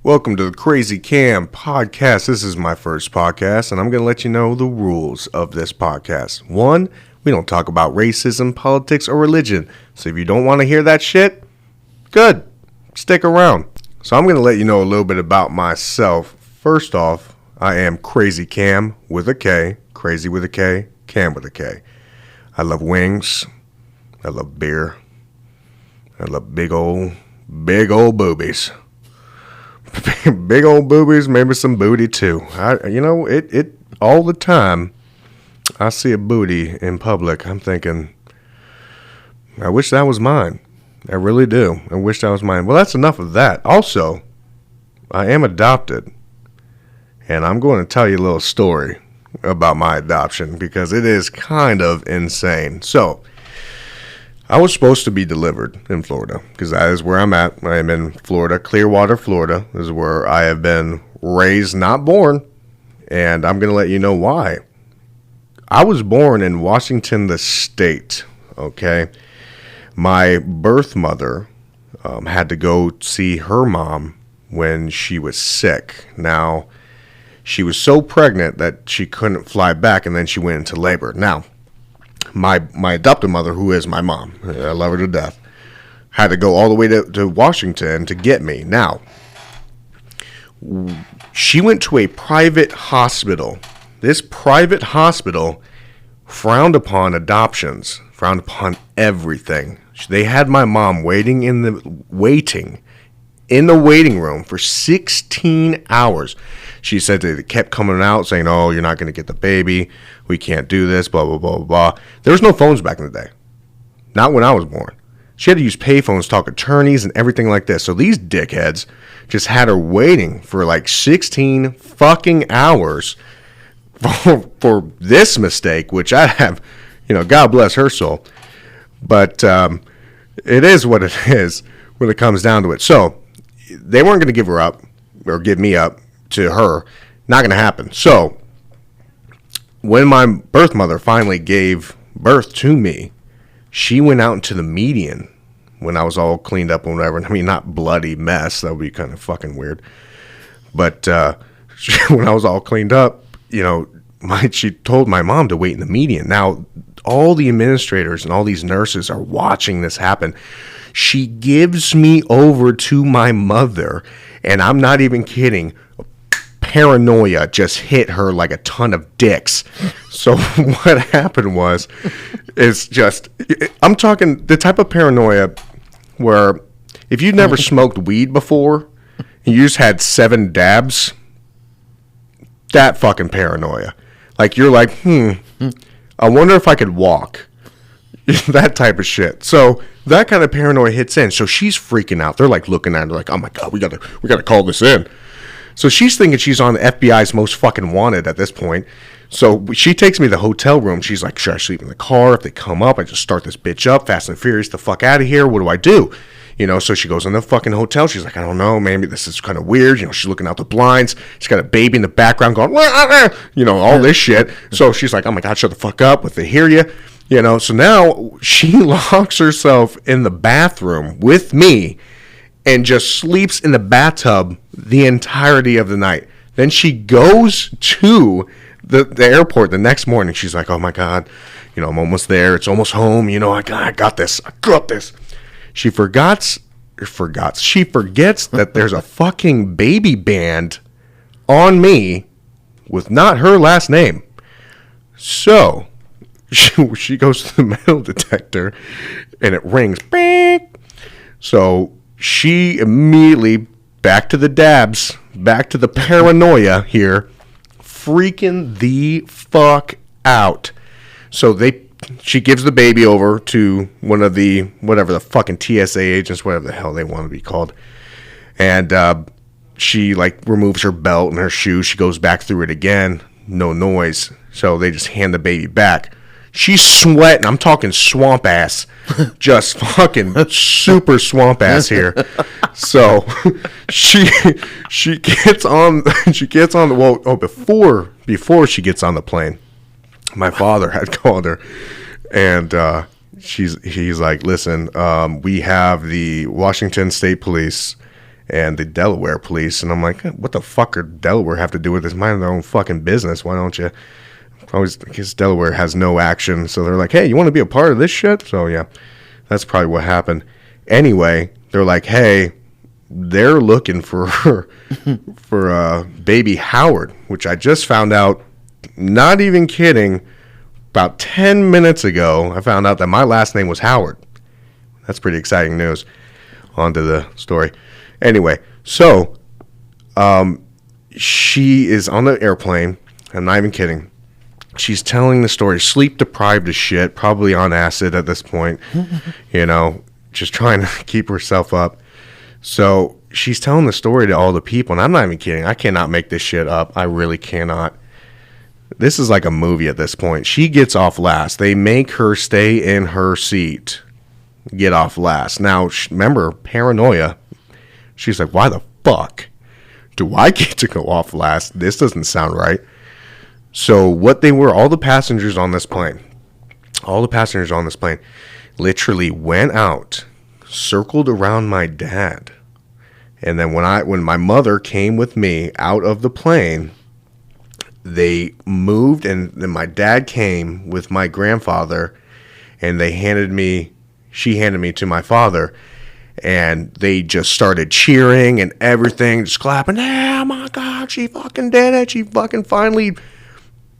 Welcome to the Krazy Kam podcast. This is my first podcast, and I'm going to let you know the rules of this podcast. 1, we don't talk about racism, politics, or religion. So if you don't want to hear that shit, good. Stick around. So I'm going to let you know a little bit about myself. First off, I am Krazy Kam with a K. Crazy with a K, Kam with a K. I love wings. I love beer. I love big old boobies. Big old boobies, maybe some booty too. It all the time. I see a booty in public, I'm thinking, I wish that was mine. I really do. I wish that was mine. Well, that's enough of that. Also, I am adopted, and I'm going to tell you a little story about my adoption because it is kind of insane. So, I was supposed to be delivered in Florida because that is where I'm at. I am in Florida, Clearwater, Florida. This is where I have been raised, not born. And I'm going to let you know why. I was born in Washington, the state. Okay. My birth mother had to go see her mom when she was sick. Now, she was so pregnant that she couldn't fly back, and then she went into labor. Now, my adopted mother, who is my mom, I love her to death, had to go all the way to Washington to get me. Now, she went to a private hospital. This private hospital frowned upon adoptions, frowned upon everything. They had my mom waiting in the waiting room for 16 hours. She said they kept coming out saying, "Oh, you're not going to get the baby. We can't do this, blah, blah, blah, blah." There was no phones back in the day. Not when I was born. She had to use payphones, talk attorneys, and everything like this. So these dickheads just had her waiting for like 16 fucking hours for this mistake, which I have, God bless her soul. But it is what it is when it comes down to it. So they weren't going to give her up or give me up to her. Not going to happen. So when my birth mother finally gave birth to me, she went out into the median when I was all cleaned up and whatever. I mean, not bloody mess. That would be kind of fucking weird. But when I was all cleaned up, she told my mom to wait in the median. Now, all the administrators and all these nurses are watching this happen. She gives me over to my mother, and I'm not even kidding. Paranoia just hit her like a ton of dicks. So what happened was, I'm talking the type of paranoia where if you've never smoked weed before and you just had 7 dabs, that fucking paranoia. Like you're like, I wonder if I could walk. That type of shit. So that kind of paranoia hits in. So she's freaking out. They're like looking at her like, "Oh my God, we gotta call this in." So she's thinking she's on the FBI's most fucking wanted at this point. So she takes me to the hotel room. She's like, "Should I sleep in the car? If they come up, I just start this bitch up, fast and furious, the fuck out of here. What do I do?" So she goes in the fucking hotel. She's like, "I don't know, maybe this is kind of weird." She's looking out the blinds. She's got a baby in the background going, all this shit. So she's like, "Oh my God, shut the fuck up. If they hear you." So now she locks herself in the bathroom with me and just sleeps in the bathtub the entirety of the night. Then she goes to the airport the next morning. She's like, "Oh my God, I'm almost there. It's almost home. I got this. I got this." She forgets that there's a fucking baby band on me with not her last name. So she goes to the metal detector and it rings. Bing. So she immediately, back to the dabs, back to the paranoia here, freaking the fuck out. So she gives the baby over to one of the, whatever the fucking TSA agents, whatever the hell they want to be called. And she removes her belt and her shoes. She goes back through it again. No noise. So they just hand the baby back. She's sweating. I'm talking swamp ass. Just fucking super swamp ass here. So she gets on before she gets on the plane, my father had called her, and he's like, "Listen, we have the Washington State Police and the Delaware police. And I'm like, what the fuck are Delaware have to do with this? Mind their own fucking business. Why don't you? Always, because Delaware has no action. So they're like, hey, you want to be a part of this shit? So yeah, that's probably what happened. Anyway, they're like, hey, they're looking for baby Howard, which I just found out, not even kidding, about 10 minutes ago, I found out that my last name was Howard. That's pretty exciting news. On to the story. Anyway, so she is on the airplane. I'm not even kidding. She's telling the story, sleep deprived as shit, probably on acid at this point, just trying to keep herself up. So she's telling the story to all the people, and I'm not even kidding. I cannot make this shit up. I really cannot. This is like a movie at this point. She gets off last. They make her stay in her seat, get off last. Now, remember, paranoia. She's like, why the fuck do I get to go off last? This doesn't sound right. So what they were, all the passengers on this plane literally went out, circled around my dad. And then when my mother came with me out of the plane, they moved, and then my dad came with my grandfather, and she handed me to my father, and they just started cheering and everything, just clapping. Oh my God, she fucking did it. She fucking finally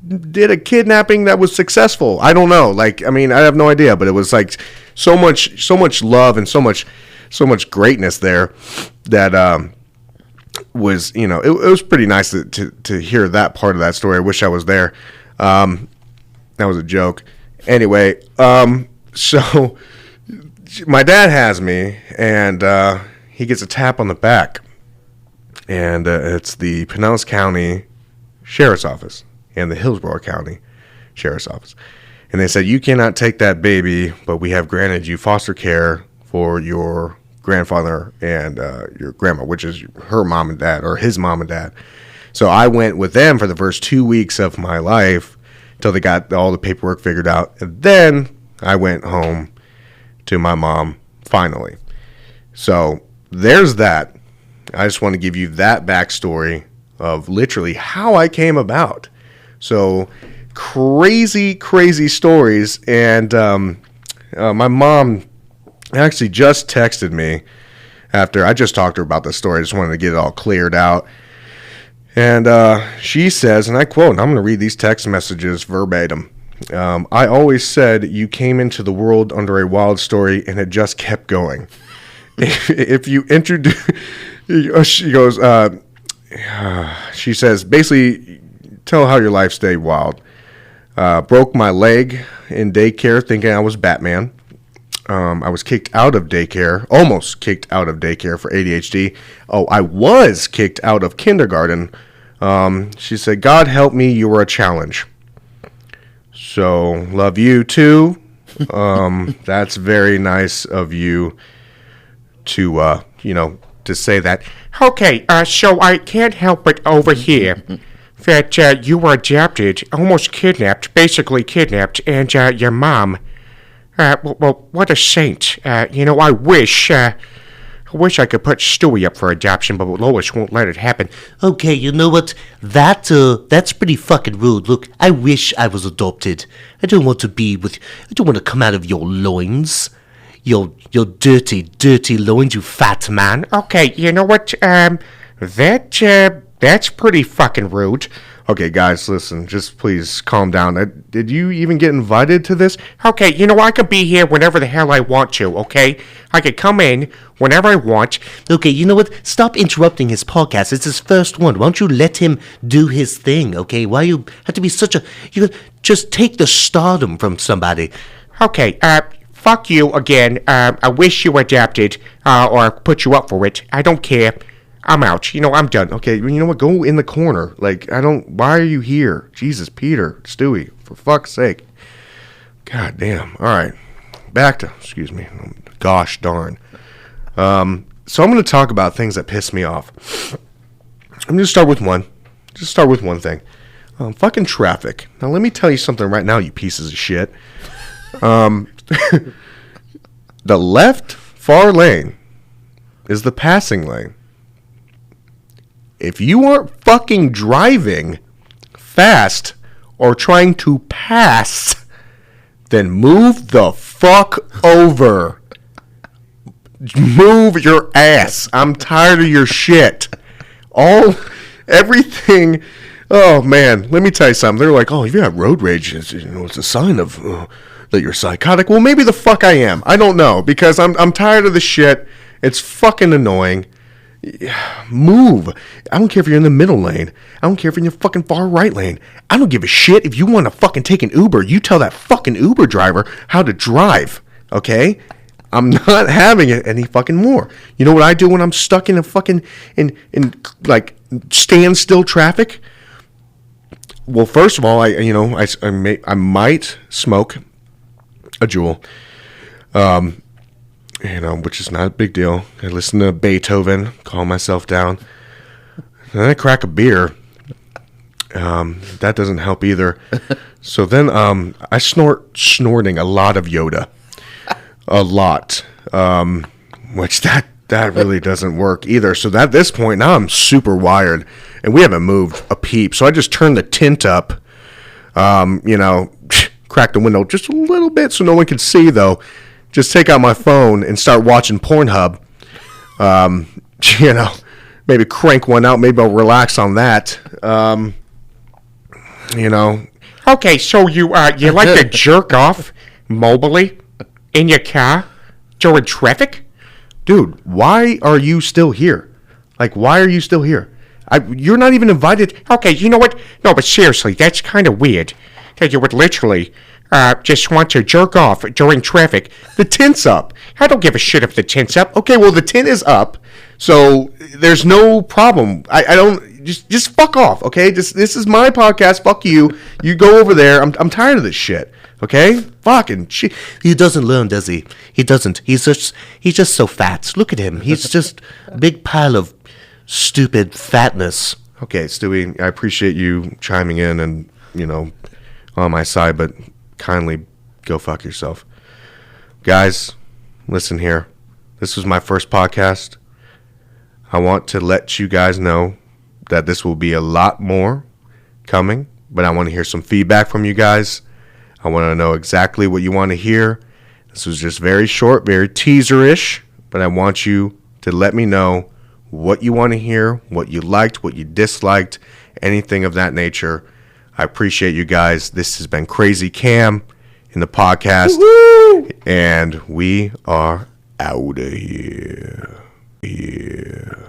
did a kidnapping that was successful. I don't know. I have no idea, but it was like so much love and so much greatness there that was, it was pretty nice to hear that part of that story. I wish I was there. That was a joke. Anyway, so my dad has me, and he gets a tap on the back, and it's the Pinellas County Sheriff's Office and the Hillsborough County Sheriff's Office. And they said, you cannot take that baby, but we have granted you foster care for your grandfather and your grandma, which is her mom and dad, or his mom and dad. So I went with them for the first 2 weeks of my life until they got all the paperwork figured out. And then I went home to my mom finally. So there's that. I just want to give you that backstory of literally how I came about. So crazy stories. And my mom actually just texted me after I just talked to her about the story. I just wanted to get it all cleared out. And she says, and I quote, and I'm going to read these text messages verbatim. I always said you came into the world under a wild story, and it just kept going. If you introduce, she goes, she says, basically, tell how your life stayed wild. Broke my leg in daycare thinking I was Batman. I was kicked out of daycare, almost kicked out of daycare for ADHD. Oh, I was kicked out of kindergarten. She said, God help me, you were a challenge. So, love you too. That's very nice of you to, to say that. Okay, so I can't help but overhear that you were adopted, almost kidnapped, basically kidnapped, and your mom, well, what a saint. I wish I could put Stewie up for adoption, but Lois won't let it happen. Okay, you know what? That's pretty fucking rude. Look, I wish I was adopted. I don't want to come out of your loins. Your dirty loins, you fat man. Okay, you know what? That's pretty fucking rude. Okay, guys, listen, just please calm down. Did you even get invited to this? Okay, I could be here whenever the hell I want to, okay? I could come in whenever I want. Okay, you know what? Stop interrupting his podcast. It's his first one. Why don't you let him do his thing, okay? Why you have to be you just take the stardom from somebody. Okay, fuck you again. I wish you adapted, or put you up for it. I don't care. I'm out. I'm done. Okay, you know what? Go in the corner. Why are you here? Jesus, Peter, Stewie, for fuck's sake. God damn. All right. Excuse me. Gosh darn. So I'm going to talk about things that piss me off. I'm going to start with one. Just start with one thing. Fucking traffic. Now, let me tell you something right now, you pieces of shit. The left far lane is the passing lane. if you aren't fucking driving fast or trying to pass, then move the fuck over. Move your ass. I'm tired of your shit. Everything. Oh man, let me tell you something. They're like, oh, if you have road rage, it's a sign of that you're psychotic. Well, maybe the fuck I am. I don't know, because I'm tired of the shit. It's fucking annoying. Move. I don't care if you're in the middle lane. I don't care if you're in the fucking far right lane. I don't give a shit if you want to fucking take an Uber. You tell that fucking Uber driver how to drive. Okay? I'm not having it any fucking more. You know what I do when I'm stuck in a fucking in like standstill traffic? Well, first of all, I might smoke a Juul, which is not a big deal. I listen to Beethoven, calm myself down. Then I crack a beer. That doesn't help either. So then I snorting a lot of Yoda. A lot. Which that really doesn't work either. So at this point, now I'm super wired. And we haven't moved a peep. So I just turned the tint up. Crack the window just a little bit so no one can see, though. Just take out my phone and start watching Pornhub. Maybe crank one out. Maybe I'll relax on that. Okay, so you like to jerk off mobily in your car during traffic? Dude, why are you still here? Like, why are you still here? You're not even invited. Okay, you know what? No, but seriously, that's kind of weird. That you would literally just want to jerk off during traffic. The tint's up. I don't give a shit if the tint's up. Okay, well, the tint is up, so there's no problem. I don't... Just fuck off, okay? This is my podcast. Fuck you. You go over there. I'm tired of this shit. Okay? Fucking shit. He doesn't learn, does he? He doesn't. He's just so fat. Look at him. He's just a big pile of stupid fatness. Okay, Stewie, I appreciate you chiming in and, on my side, but kindly go fuck yourself. Guys, listen here. This was my first podcast. I want to let you guys know that this will be a lot more coming, but I want to hear some feedback from you guys. I want to know exactly what you want to hear. This was just very short, very teaser-ish, but I want you to let me know what you want to hear, what you liked, what you disliked, anything of that nature. I appreciate you guys. This has been Krazy Kam in the podcast, Woo-hoo! And we are out of here. Yeah.